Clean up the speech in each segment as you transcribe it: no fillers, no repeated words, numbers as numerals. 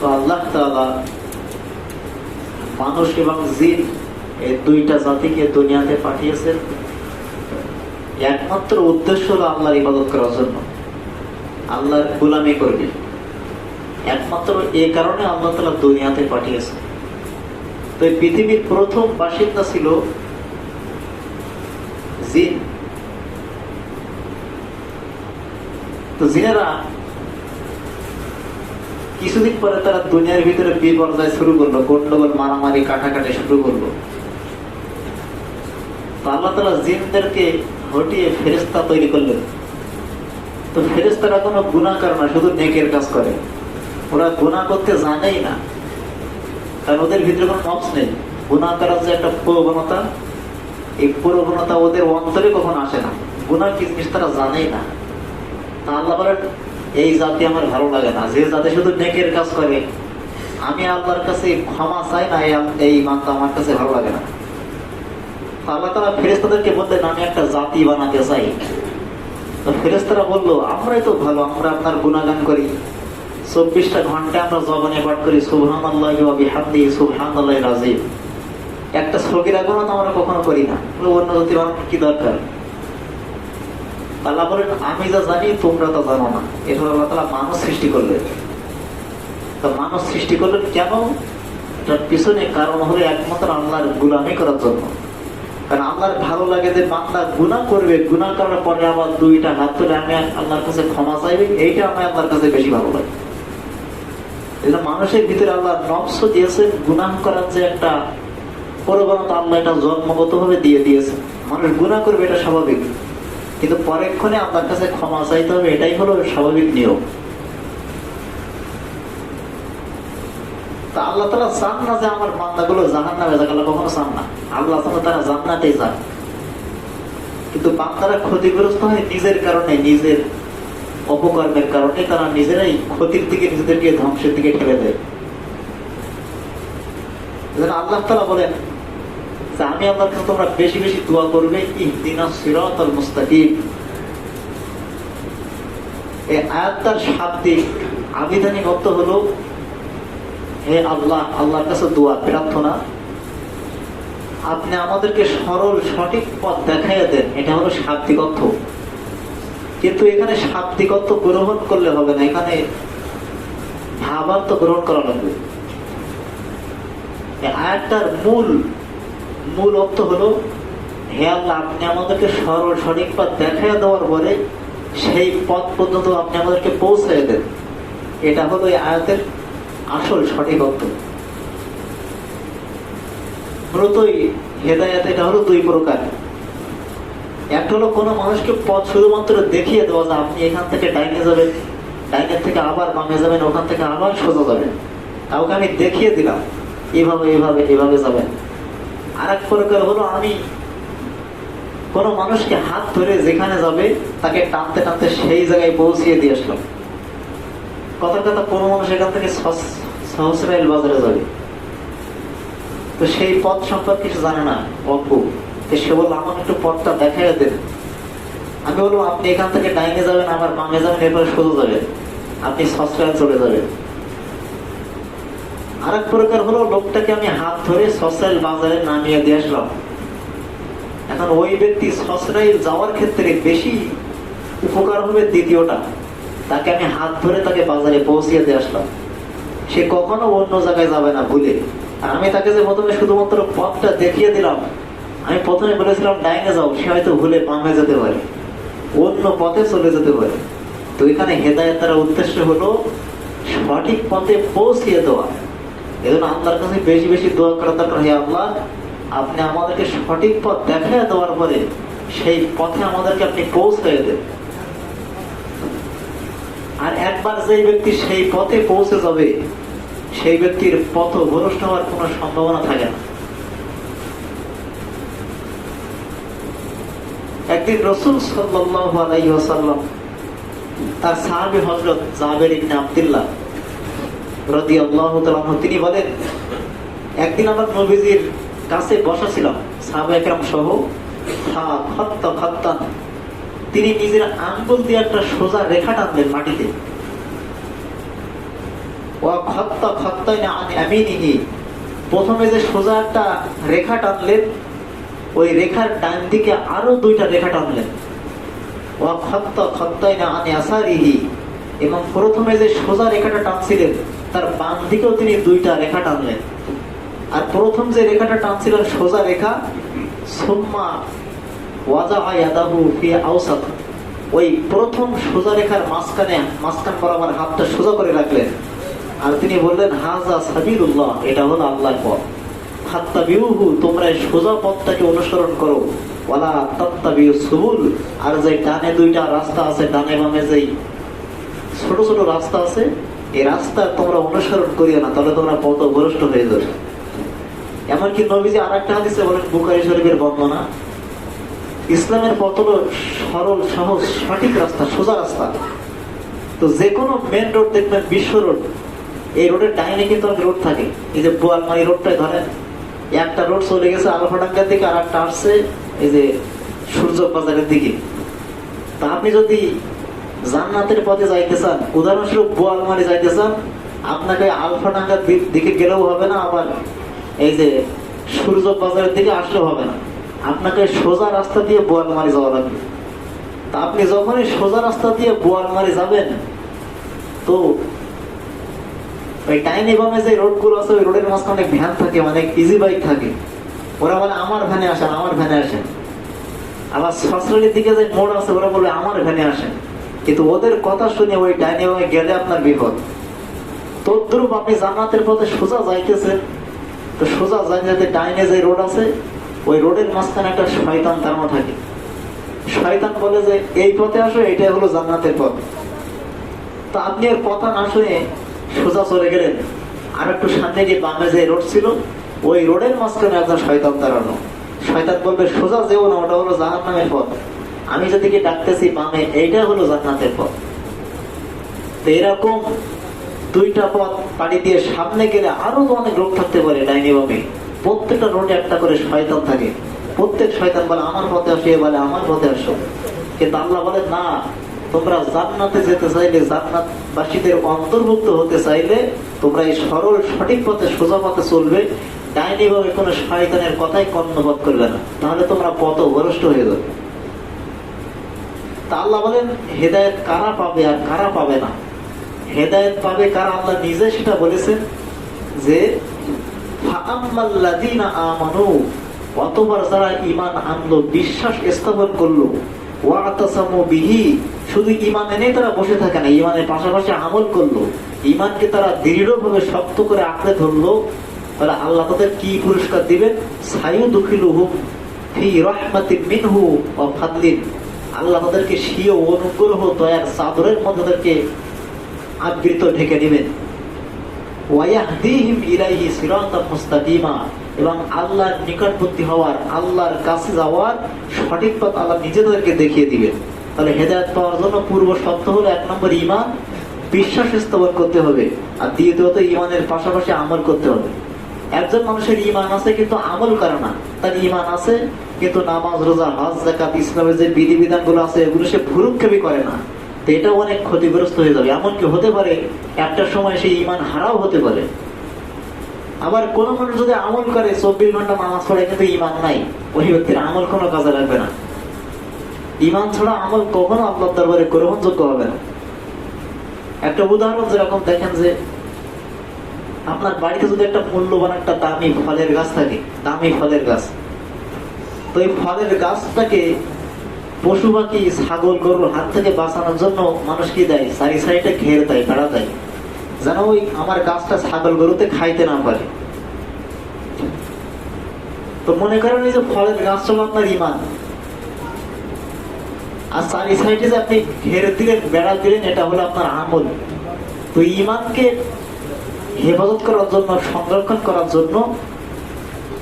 তো আল্লাহ তাআলা মানুষ এবং জিন এই দুইটা জাতিকে দুনিয়াতে পাঠিয়েছেন একমাত্র উদ্দেশ্য হলো আল্লাহর ইবাদত করার জন্য, আল্লাহর গোলামি করবে। একমাত্র এই কারণে আল্লাহ তাআলা দুনিয়াতে পাঠিয়েছেন। তো এই পৃথিবীর প্রথম বাসিন্দা ছিল জিন। তো জিনেরা কিছুদিন পরে তারা দুনিয়ার ভিতরে বিপর্যয় শুরু করলো, গন্ডগোল, মারামারি, কাটাকাটি শুরু করলো। তো আল্লাহ তাআলা জিনদেরকে হটিয়ে ফেরেশতা তৈরি করলেন। তো ফেরেশতারা কোনো গুনাহ করে না, শুধু নেকের কাজ করে। ওরা গুনাহ করতে জানেই না, কারণ ওদের ভিতরে কোনো নফস নেই। গুনাহ করার যে একটা প্রবণতা, এই প্রবণতা ওদের অন্তরে কখনো আসে না। গুনাহ কি জিনিস তারা জানেই না। তা আল্লাহ বলেন, এই জাতি আমার ভালো লাগে না, যে জাতি শুধু নেকের কাজ করে। আমি আল্লাহর কাছে ক্ষমা চাই না, এই বান্দা আমার কাছে ভালো লাগে না। আল্লাহ তাআলা ফেরেশতাদেরকে বললেন, আমি একটা জাতি বানাতে চাই। তো ফেরেশতারা বললো, আমরাই তো ভালো, আমরা আপনার গুণাগান করি, 24টা ঘন্টা আমরা জবানে পাঠ করি সুবহানাল্লাহি ওয়া বিহামদিহি সুবহানাল্লাহিল আযীম। একটা সগীরা গুনাহ তো আমরা কখনো করি না, অন্য জাতি বানানোর কি দরকার? আল্লাহ বলেন, আমি যা জানি তোমরা তা জানো না। এটা আল্লাহ তাআলা মানুষ সৃষ্টি করলেন। তো মানুষ সৃষ্টি করলেন কেন? এটার পিছনে কারণ হলো একমাত্র আল্লাহর গোলামি করার জন্য। কারণ আল্লাহর ভালো লাগে যে বান্দা গুনাহ করবে, গুনাহ করার পরে আবার দুইটা হাত তুলে আমি আল্লাহর কাছে ক্ষমা চাইবে, এইটা আমার আল্লাহর কাছে বেশি ভালো লাগে। এটা মানুষের ভিতরে আল্লাহ নফস দিয়েছেন, গুনাহ করার যে একটা প্রবণতা আল্লাহ এটা জন্মগত ভাবে দিয়ে দিয়েছে। মানুষ গুনাহ করবে, এটা স্বাভাবিক, কিন্তু পরেক্ষণে আল্লাহর কাছে ক্ষমা চাইতে হবে, এটাই হলো স্বাভাবিক নিয়ম। তা আল্লাহ তাআলা চান না যে আমার বান্দাগুলো জাহান্নামে যাক, আল্লাহ কখনো চান না। আল্লাহ চান তারা জান্নাতেই যাক। কিন্তু বান্দারা ক্ষতিগ্রস্ত হয় নিজের কারণে, নিজের অপকর্মের কারণে। তারা নিজেরাই ক্ষতির দিকে, নিজেদেরকে ধ্বংসের দিকে ঠেলে দেয়। আল্লাহ তাআলা বলেন যে আমি আল্লাহর কাছে তোমরা বেশি বেশি দোয়া করবে, ইহদিনাস সিরাতাল মুস্তাকিম। এই আয়াতটার শাব্দিক আবিধানিক অর্থ হলো, হে আল্লাহ, আল্লাহর কাছে দোয়া, প্রার্থনা, আপনি আমাদেরকে সরল সঠিক পথ দেখাইয়া দেন। এটা হলো শাব্দিক অর্থ। কিন্তু এখানে শাব্দিক অর্থ গ্রহণ করলে হবে না, এখানে ভাবার্থ গ্রহণ করা লাগবে। আয়াতটার মূল অর্থ হলো, হে আল্লাহ, আপনি আমাদেরকে সরল সঠিক পথ দেখাইয়া দেওয়ার পরে সেই পথ পর্যন্ত আপনি আমাদেরকে পৌঁছাইয়া দেন। এটা হলো এই আয়াতের আসল সঠিক অর্থ। মূলতই হেদায়েত এটা হলো দুই প্রকার। একটা হলো কোনো মানুষকে পথ শুধুমাত্র দেখিয়ে দেওয়া, যে আপনি এখান থেকে ডাইনে যাবেন, ডাইনের থেকে আবার বামে যাবেন, ওখান থেকে আবার সোজা যাবেন। কাউকে আমি দেখিয়ে দিলাম, এভাবে এভাবে এভাবে যাবেন। আর এক প্রকার হলো, আমি কোনো মানুষকে হাত ধরে যেখানে যাবে তাকে টানতে টানতে সেই জায়গায় পৌঁছিয়ে দিয়ে আসলাম। কথার কথা, কোনো মানুষ এখান থেকে সহস্রাইল বাজারে যাবে, তো সেই পথ সম্পর্কে সে জানে না, অল্প। সে বললো, আমার একটু পথটা দেখাই দেন। আমি বলবো, আপনি এখান থেকে ডাইনে যাবেন, আবার বামে যাবেন, এরপরে সোজা যাবেন, আপনি সহস্রাইল চলে যাবেন। আর এক প্রকার হলো, লোকটাকে আমি হাত ধরে সহস্রাইল বাজারে নামিয়ে দিয়ে আসলাম। এখন ওই ব্যক্তি সহস্রাইল যাওয়ার ক্ষেত্রে বেশি উপকার হবে দ্বিতীয়টা, তাকে আমি হাত ধরে তাকে বাজারে পৌঁছিয়ে দিয়ে আসলাম। সে কখনো অন্য জায়গায় যাবে না ভুলে। আর আমি তাকে যে প্রথমে শুধুমাত্র পথটা দেখিয়ে দিলাম, আমি প্রথমে বলেছিলাম ডাইনে যাও, সে হয়তো ভুলে বামে যেতে পারে, অন্য পথে চলে যেতে পারে। তো এখানে হেদায়েতের উদ্দেশ্য হলো সঠিক পথে পৌঁছিয়ে দেওয়া। এজন্য আল্লাহর কাছে বেশি বেশি দোয়া করা দরকার, হে আল্লাহ, আপনি আমাদেরকে সঠিক পথ দেখায় দেওয়ার পরে সেই পথে আমাদেরকে আপনি পৌঁছায় দেন। আর একবার যেই ব্যক্তি সেই পথে পৌঁছে যাবে, সেই ব্যক্তির পথভ্রষ্ট হওয়ার কোনো সম্ভাবনা থাকে না। একদিন রাসূল সাল্লাল্লাহু আলাইহি ওয়াসাল্লাম তার সাহাবী হযরত জাবের ইবনে আব্দুল্লাহ রাদিয়াল্লাহু তাআলা আনহু, তিনি বলেন, একদিন আমার নবীজির কাছে বসা ছিলাম সাহাবায়ে কেরাম সহ, খাত্তান, তিনি নিজের আঙ্গুল দিয়ে একটা সোজা রেখা টানলেন মাটিতে। ওয়া খাত্তা খাত্তাইনা আন ইয়ামিনিহি, প্রথমে যে সোজা একটা রেখা টানলেন, ওই রেখার ডান দিকে আরো দুইটা রেখা টানলেন। ওয়া খাত্তা খাত্তাইনা আন ইয়াসারিহি, এবং প্রথমে যে সোজা রেখাটা টানছিলেন তার বাম দিকেও তিনি দুইটা রেখা টানলেন। আর প্রথম যে রেখাটা টানছিলেন সোজা রেখা, সুম্মা ওয়াজাআ ইয়াদাহু ফি আওসাত, ওই প্রথম সোজা রেখার মাঝখান বরাবর হাতটা সোজা করে রাখলেন। আর তিনি বললেন হাযা সাবিলুল্লাহ, এটা হলো আল্লাহর পথ। ফাত্তাবিউহু, তোমরা এই সোজা পথটাকে অনুসরণ করো। ওয়ালা তাত্তাবিউস সুবুল, আর যে ডানে দুইটা রাস্তা আছে, ডানে বামে যেই ছোট ছোট রাস্তা আছে, এই রাস্তা তোমরা অনুসরণ করিও না, তাহলে তোমরা পথভ্রষ্ট হয়ে যাবে। এমনকি নবীজি আরেকটা হাদিসে বলেন, বুখারী শরীফের বর্ণনা, ইসলামের পথ হলো সরল, সহজ, সঠিক রাস্তা, সোজা রাস্তা। তো যে কোনো মেন রোড দেখবেন, বিশ্ব রোড, এই রোডের ডাইনে কিন্তু অনেক রোড থাকে। এই যে বোয়ালমারি রোডটাই ধরেন, একটা রোড চলে গেছে আলফাডাঙ্গার দিকে, আর একটা আসছে এই যে সূর্য বাজারের দিকে। তা আপনি যদি জান্নাতের পথে যাইতে চান, উদাহরণস্বরূপ বোয়ালমারি যাইতে চান, আপনাকে আলফাডাঙ্গার দিকে গেলেও হবে না, আবার এই যে সূর্য বাজারের দিকে আসলেও হবে না, আপনাকে সোজা রাস্তা দিয়ে বোয়ালমারি যাওয়া লাগবে। তা আপনি যখনই সোজা রাস্তা দিয়ে বোয়ালমারি যাবেন, তো ওই ডাইনে বামে যে রোড গুলো আছে, ওই রোডের মাঝখানে অনেক ভ্যান থাকে, অনেক ইজি বাইক থাকে। ওরা বলে আমার ভ্যানে আসেন, আমার ভ্যানে আসেন। আবার সসরালির দিকে যে মোড় আছে, ওরা বলে আমার ভ্যানে আসেন। কিন্তু ওদের কথা শুনে ওই ডাইনে বামে গেলে আপনার বিপদ। তদ্রুপ আপনি জান্নাতের পথে সোজা যাইতেছেন, তো সোজা যাইতে ডাইনে যে রোড আছে, ওই রোডের মাঝখানে একটা শয়তান দাঁড়ানো থাকে। শয়তান বলে যে এই পথে আসো, এটাই হলো জান্নাতের পথ। তো আপনি এর কথা না শুনে সোজা চলে গেলেন, আর একটু সামনে গিয়ে বামে যে রোড ছিল, ওই রোডের মাঝখানে একজন শয়তান দাঁড়ানো। শয়তান বলবে সোজা যেও না, ওটা হলো জাহান্নামের পথ। আমি যেদিকে ডাকতেছি বামে, এইটা হলো জান্নাতের পথ। তো এরকম দুইটা পথ পাড়ি দিয়ে সামনে গেলে আরো তো অনেক রোড থাকতে পারে ডাইনে বামে। প্রত্যেকটা রোডে একটা করে শয়তান থাকে। প্রত্যেক শয়তান বলে আমার পথে আসো, এ বলে আমার পথে আসো। কিন্তু আল্লাহ বলে না, তোমরা জান্নাতে যেতে চাইলে, জান্নাতবাসীদের অন্তর্ভুক্ত হতে চাইলে, তোমরা এই সরল সঠিক পথে, সোজা পথে চলবে। ডাইনি ভাবে কোনো শয়তানের কথাই কর্ণপাত করবে না, তাহলে তোমরা পথভ্রষ্ট হয়ে যাবে। তা আল্লাহ বলেন হেদায়েত কারা পাবে আর কারা পাবে না। হেদায়েত পাবে কারা, আল্লাহ নিজে সেটা বলেছেন যে ফাআম্মাল্লাযীনা আমানু, অতঃপর যারা ঈমান আনলো, বিশ্বাস স্থাপন করলো, ওয়াতাসামু বিহি, শুধু ঈমান এনে তারা বসে থাকে না, ঈমানের পাশাপাশি আমল করলো, ঈমানকে তারা দৃঢ়ভাবে শক্ত করে আঁকড়ে ধরলো, তাহলে আল্লাহ তাদের কি পুরস্কার দিবেন? সায়ুদখিলুহুম ফি রাহমাতিন মিনহু ওয়া ফাদলিন, আল্লাহ তাদেরকে স্বীয় অনুগ্রহ, দয়ার চাদরের মধ্যে তাদেরকে আবৃত ঢেকে দিবেন। ওয়ায়াহদিহিম ইলাইহি সিরাতাম মুস্তাকিমা, এবং আল্লাহর নিকটবর্তী হওয়ার, আল্লাহর কাছে যাওয়ার সঠিক পথ আল্লাহ নিজেদেরকে দেখিয়ে দিবেন। তাহলে হেদায়েত পাওয়ার জন্য পূর্ব শর্ত হলো 1 নম্বর ঈমান, বিশ্বাস স্থাপন করতে হবে, আর দ্বিতীয়ত ঈমানের পাশাপাশি আমল করতে হবে। একজন মানুষের ঈমান আছে কিন্তু আমল করে না, তার ঈমান আছে কিন্তু নামাজ, রোজা, হজ, যাকাত, ইসলামের যে বিধিবিধান গুলো আছে, এগুলো সে ভুরুক্ষেপই করে না, তো এটা অনেক ক্ষতিগ্রস্ত হয়ে যাবে। এমনকি হতে পারে একটা সময় সেই ঈমান হারাও হতে পারে। আবার কোন মানুষ যদি আমল করে, 24 ঘন্টা নামাজ পড়ে, কিন্তু ঈমান নাই, ওই ব্যক্তির আমল কোনো কাজে লাগবে না। ঈমান ছাড়া আমল কখনো আল্লাহর দরবারে গ্রহণযোগ্য হবে না। একটা উদাহরণ যেরকম দেখেন, যে আপনার বাড়িতে যদি একটা মূল্যবান একটা দামি ফলের গাছ থাকে, দামি ফলের গাছ, তো এই ফলের গাছটাকে পশু পাখি, ছাগল, গরুর হাত থেকে বাঁচানোর জন্য মানুষ কি দেয়? চারি সাইডে ঘের দেয়, বেড়া দেয়, যেন ওই আমার গাছটা ছাগল গরুতে খাইতে না পারে। তো মনে করেন এই যে ফলের গাছ হলো আপনার ঈমান, আর চারি সাইডে যে আপনি ঘের দিলেন, বেড়া দিলেন, এটা হলো আপনার আমল। তো ঈমানকে হেফাজত করার জন্য, সংরক্ষণ করার জন্য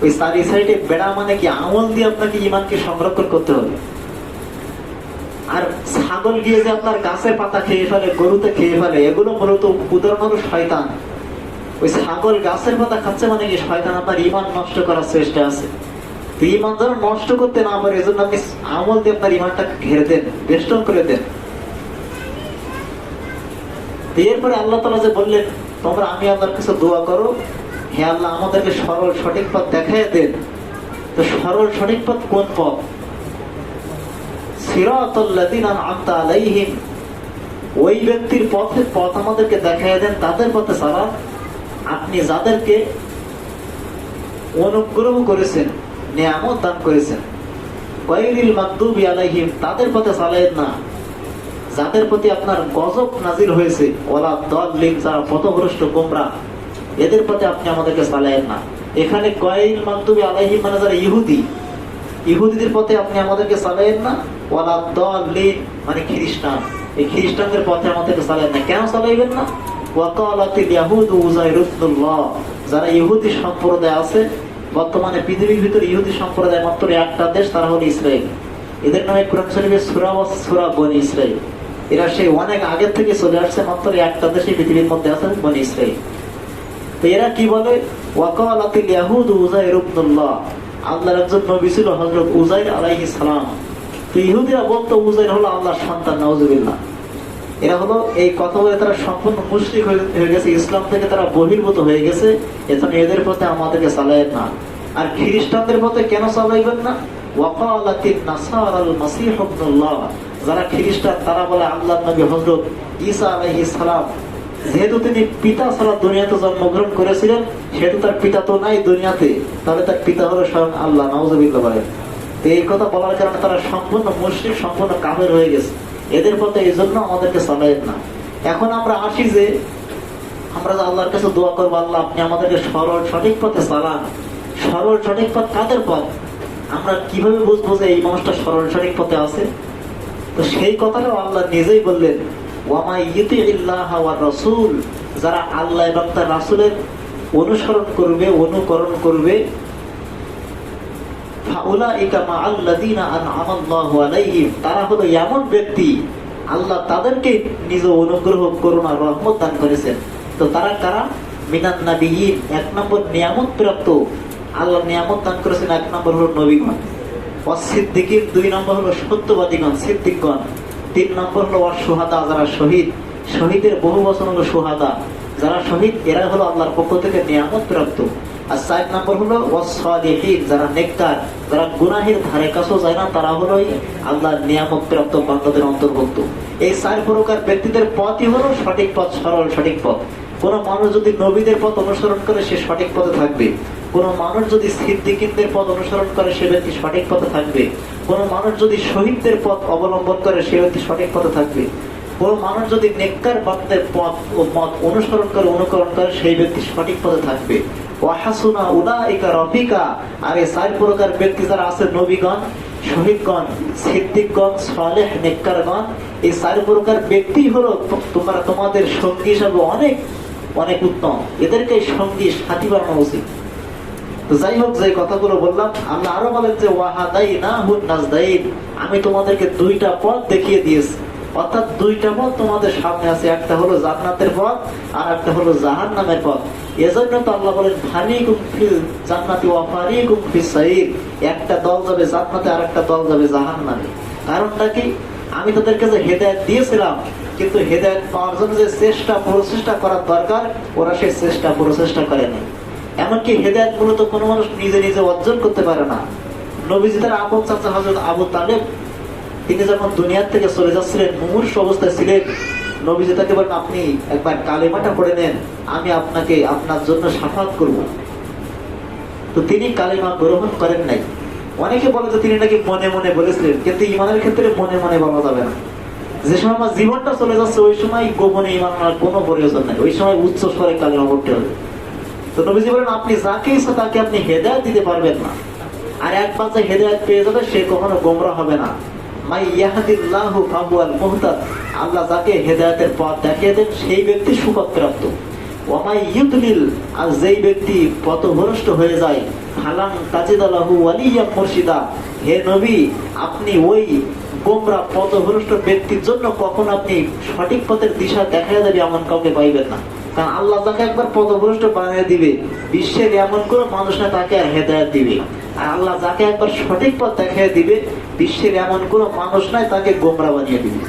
ওই চারি সাইডে বেড়া, মানে কি আমল দিয়ে আপনাকে ঈমানকে সংরক্ষণ করতে হবে। আর ছাগল গিয়ে যে আপনার গাছের পাতা খেয়ে ফেলে, গরুতে খেয়ে ফেলে, এগুলো মূলত উদাহরণ হলো শয়তান। ওই ছাগল গাছের পাতা খাচ্ছে মানে কি শয়তান আপনার ঈমান নষ্ট করার চেষ্টা আছে। তো ঈমান যেন নষ্ট করতে না পারে, এজন্য আপনি আমল দিয়ে আপনার ঈমানটাকে ঘেরে দেন, বেষ্টন করে দেন। এরপরে আল্লাহ তাআলা যে বললেন তোমরা আমি আল্লাহর কাছে দোয়া করো, হে আল্লাহ আমাদেরকে সরল সঠিক পথ দেখায় দেন। তো সরল সঠিক পথ কোন পথ? সিরাতাল্লাযীনা আন'আমতা আলাইহিম, ওই ব্যক্তির পথ আমাদেরকে দেখায় দেন, তাদের পথে চালান আপনি যাদেরকে অনুগ্রহ করেছেন, নিয়ামত দান করেছেন। গায়রিল মাগদুবি আলাইহিম, তাদের পথে চালায়েন না যাদের প্রতি আপনার গজব নাজিল হয়েছে, ওয়ালা দাল্লিন, যারা পথভ্রষ্ট গোমরা, এদের পথে আপনি আমাদেরকে চালায়েন না। এখানে গায়রিল মাগদুবি আলাইহিম মানে যারা ইহুদিদের পথে আপনি আমাদেরকে চালায়েন না, ওয়ালা দাল্লিন মানে খ্রিস্টান, এই খ্রিস্টানদের পথে আমাদেরকে চালায়েন না। কেন চালাইবেন না? ওয়াকালাতিল ইয়াহুদু উযাইর ইবনুল্লাহ, যারা ইহুদি সম্প্রদায় আছে, বর্তমানে পৃথিবীর ভিতরে ইহুদি সম্প্রদায় মাত্র একটা দেশ, তারা হলো ইসরায়েল। এদের নামে কোরআন শরীফে সূরা বনী ইসরাইল। এরা সেই অনেক আগে থেকে চলে আসছে, মাত্র একটা দেশে পৃথিবীর মধ্যে আছে বনী ইসরাইল। তো এরা কি বলে? ওয়াকালাতিল ইয়াহুদু উযাইর ইবনুল্লাহ, আল্লাহর একজন নবী ছিল হযরত উযাইর আলাইহিস সালাম। তো ইহুদিরা বলতো উযাইর হলো আল্লাহর সন্তান, নাউযুবিল্লাহ। এরা হলো এই কথা বলে তারা সম্পূর্ণ মুশরিক হয়ে গেছে, ইসলাম থেকে তারা বহির্ভূত হয়ে গেছে। এজন্য এদের পথে আমাদেরকে চালায়েন না। আর খ্রিস্টানদের পথে কেন চালাইবেন না? ওয়াকালাতিন নাসারাল মাসীহ ইবনুল্লাহ, যারা খ্রিস্টান তারা বলে আল্লাহর নবী হযরত ঈসা আলাইহিস সালাম, যেহেতু তিনি পিতা ছাড়া দুনিয়াতে জন্মগ্রহণ করেছিলেন, সেহেতু তার পিতা তো নাই দুনিয়াতে, তাহলে তার পিতা হলো স্বয়ং আল্লাহ, নাউযুবিল্লাহ বলেন। তো এই কথা বলার কারণে তারা সম্পূর্ণ মুশরিক, সম্পূর্ণ কাফের হয়ে গেছে। এদের পথে এই জন্য আমাদেরকে চালায়েন না। এখন আমরা আসি যে আমরা আল্লাহর কাছে দোয়া করবো, আল্লাহ আপনি আমাদেরকে সরল সঠিক পথে চালান। সরল সঠিক পথ কাদের পথ? আমরা কিভাবে বুঝবো যে এই মানুষটা সরল সঠিক পথে আছে? তো সেই কথাটাও আল্লাহ নিজেই বললেন, ওয়ামা ইউতিইল্লাহ ওয়ার রাসূল, যারা আল্লাহ এবং তার রাসূলের অনুসরণ করবে, অনুকরণ করবে, ফাউলাইকা মাআল্লাযীনা আন'আমাল্লাহু আলাইহিম, তারা হলো এমন ব্যক্তি আল্লাহ তাদেরকে নিজ অনুগ্রহ, করুণা, রহমত দান করেছেন। তো তারা কারা? মিনান নাবিয়্যিন, এক নম্বর নিয়ামত প্রাপ্ত, আল্লাহ নিয়ামত দান করেছেন। এক নম্বর হলো নবীগণ। ওয়াস-সিদ্দিকিন, দুই নম্বর হলো সত্যবাদীগণ, সিদ্দিকগণ। তিন নম্বর হলো ওয়াস-শুহাদা, যারা শহীদ, শহীদের বহু বচন হলো শুহাদা, যারা শহীদ, এরা হলো আল্লাহর পক্ষ থেকে নিয়ামত প্রাপ্ত। আর 4 নম্বর হলো ওয়াস-সালিহিন, যারা নেককার, যারা গুনাহের ধারে কাছেও যায় না, তারা হলো আল্লাহর নিয়ামত প্রাপ্ত বান্দাদের অন্তর্ভুক্ত। এই 4 প্রকার ব্যক্তিদের পথই হলো সঠিক পথ, সরল সঠিক পথ। কোন মানুষ যদি নবীদের পথ অনুসরণ করে সে সঠিক পথে থাকবে, কোন মানুষ যদি সিদ্দিকিনদের পথ অনুসরণ করে সে ব্যক্তি সঠিক পথে থাকবে, কোন মানুষ যদি শহীদদের পথ অবলম্বন করে সে ব্যক্তি সঠিক পথে থাকবে, কোন মানুষ যদি নেককার বান্দাদের পথ ও মত অনুসরণ করে, অনুকরণ করে, সেই ব্যক্তি সঠিক পথে থাকবে। ওয়াহাসুনা উলাইকা রফিকা, আর এই 4 প্রকার ব্যক্তি যারা আছে, নবীগণ, শহীদগণ, সিদ্দিকগণ, সালেহ, নেককারগণ, এই 4 প্রকার ব্যক্তি হলো তোমরা তোমাদের সঙ্গী হিসাবে অনেক অনেক উত্তম। এদেরকে সঙ্গী সাথী বানানো উচিত। তো যাই হোক, যে কথাগুলো বললাম, আল্লাহ আরো বলেন যে ওয়াহাদাইনাহুন নাজদাইন, আমি তোমাদেরকে 2টা পথ দেখিয়ে দিয়েছি। অর্থাৎ 2টা পথ তোমাদের সামনে আছে, একটা হলো জান্নাতের পথ আর একটা হলো জাহান্নামের পথ। এজন্য তো আল্লাহ বলেন ফারিকুম ফিল জান্নাতি ওয়া ফারিকুম ফিস সাইর, একটা দল যাবে জান্নাতে আর একটা দল যাবে জাহান্নামে। কারণটা কি? আমি তাদেরকে যে হেদায়েত দিয়েছিলাম, কিন্তু হেদায়েত পাওয়ার জন্য যে চেষ্টা প্রচেষ্টা করার দরকার, ওরা সেই চেষ্টা প্রচেষ্টা করে না। এমনকি হেদায়েত মূলত কোনো মানুষ নিজে নিজে অর্জন করতে পারে না। নবীজি তার আপন চাচা হযরত আবু তালেব, তিনি যখন দুনিয়ার থেকে চলে যাচ্ছিলেন, মুমূর্ষু অবস্থায় ছিলেন, নবীজি তাকে বলেন আপনি একবার কালেমাটা পড়ে নেন, আমি আপনাকে আপনার জন্য শাফাত করব। তো তিনি কালেমা গ্রহণ করেন নাই। অনেকে বলে যে তিনি নাকি মনে মনে বলেছিলেন, কিন্তু ইমানের ক্ষেত্রে মনে মনে বলা যাবে না। যে সময় আমার জীবনটা চলে যাচ্ছে ওই সময় গোপনে ইমান আনার কোনো প্রয়োজন নাই, ওই সময় উচ্চ স্বরে কালেমা পড়তে হবে। তো নবীজি বলেন আপনি যাকে ইচ্ছা তাকে আপনি হেদায়েত দিতে পারবেন না, আর একবার যে হেদায়েত পেয়ে যাবে সে কখনো গোমরা হবে না। মাই ইয়াহদিল্লাহু ফাহুয়াল মুহতাদ, আল্লাহ যাকে হেদায়েতের পথ দেখিয়ে দেন সেই ব্যক্তি সুপথপ্রাপ্ত। ওয়ামাই ইউদলিল, আর যেই ব্যক্তি পথভ্রষ্ট হয়ে যায়, ফালান তাজিদ লাহু ওয়ালিয়াম মুরশিদা, হে নবী আপনি ওই গোমরা পথভ্রষ্ট ব্যক্তির জন্য কখন আপনি সঠিক পথের দিশা দেখাইয়া দেবে এমন কাউকে পাইবেন না। কারণ আল্লাহ যাকে একবার পথভ্রষ্ট বানিয়ে দিবে, বিশ্বের এমন কোন মানুষ না তাকে আর হেদায়েত দিবে। আর আল্লাহ যাকে একবার সঠিক পথ দেখাইয়া দিবে, বিশ্বের এমন কোন মানুষ নাই তাকে গোমরা বানিয়ে দিবে।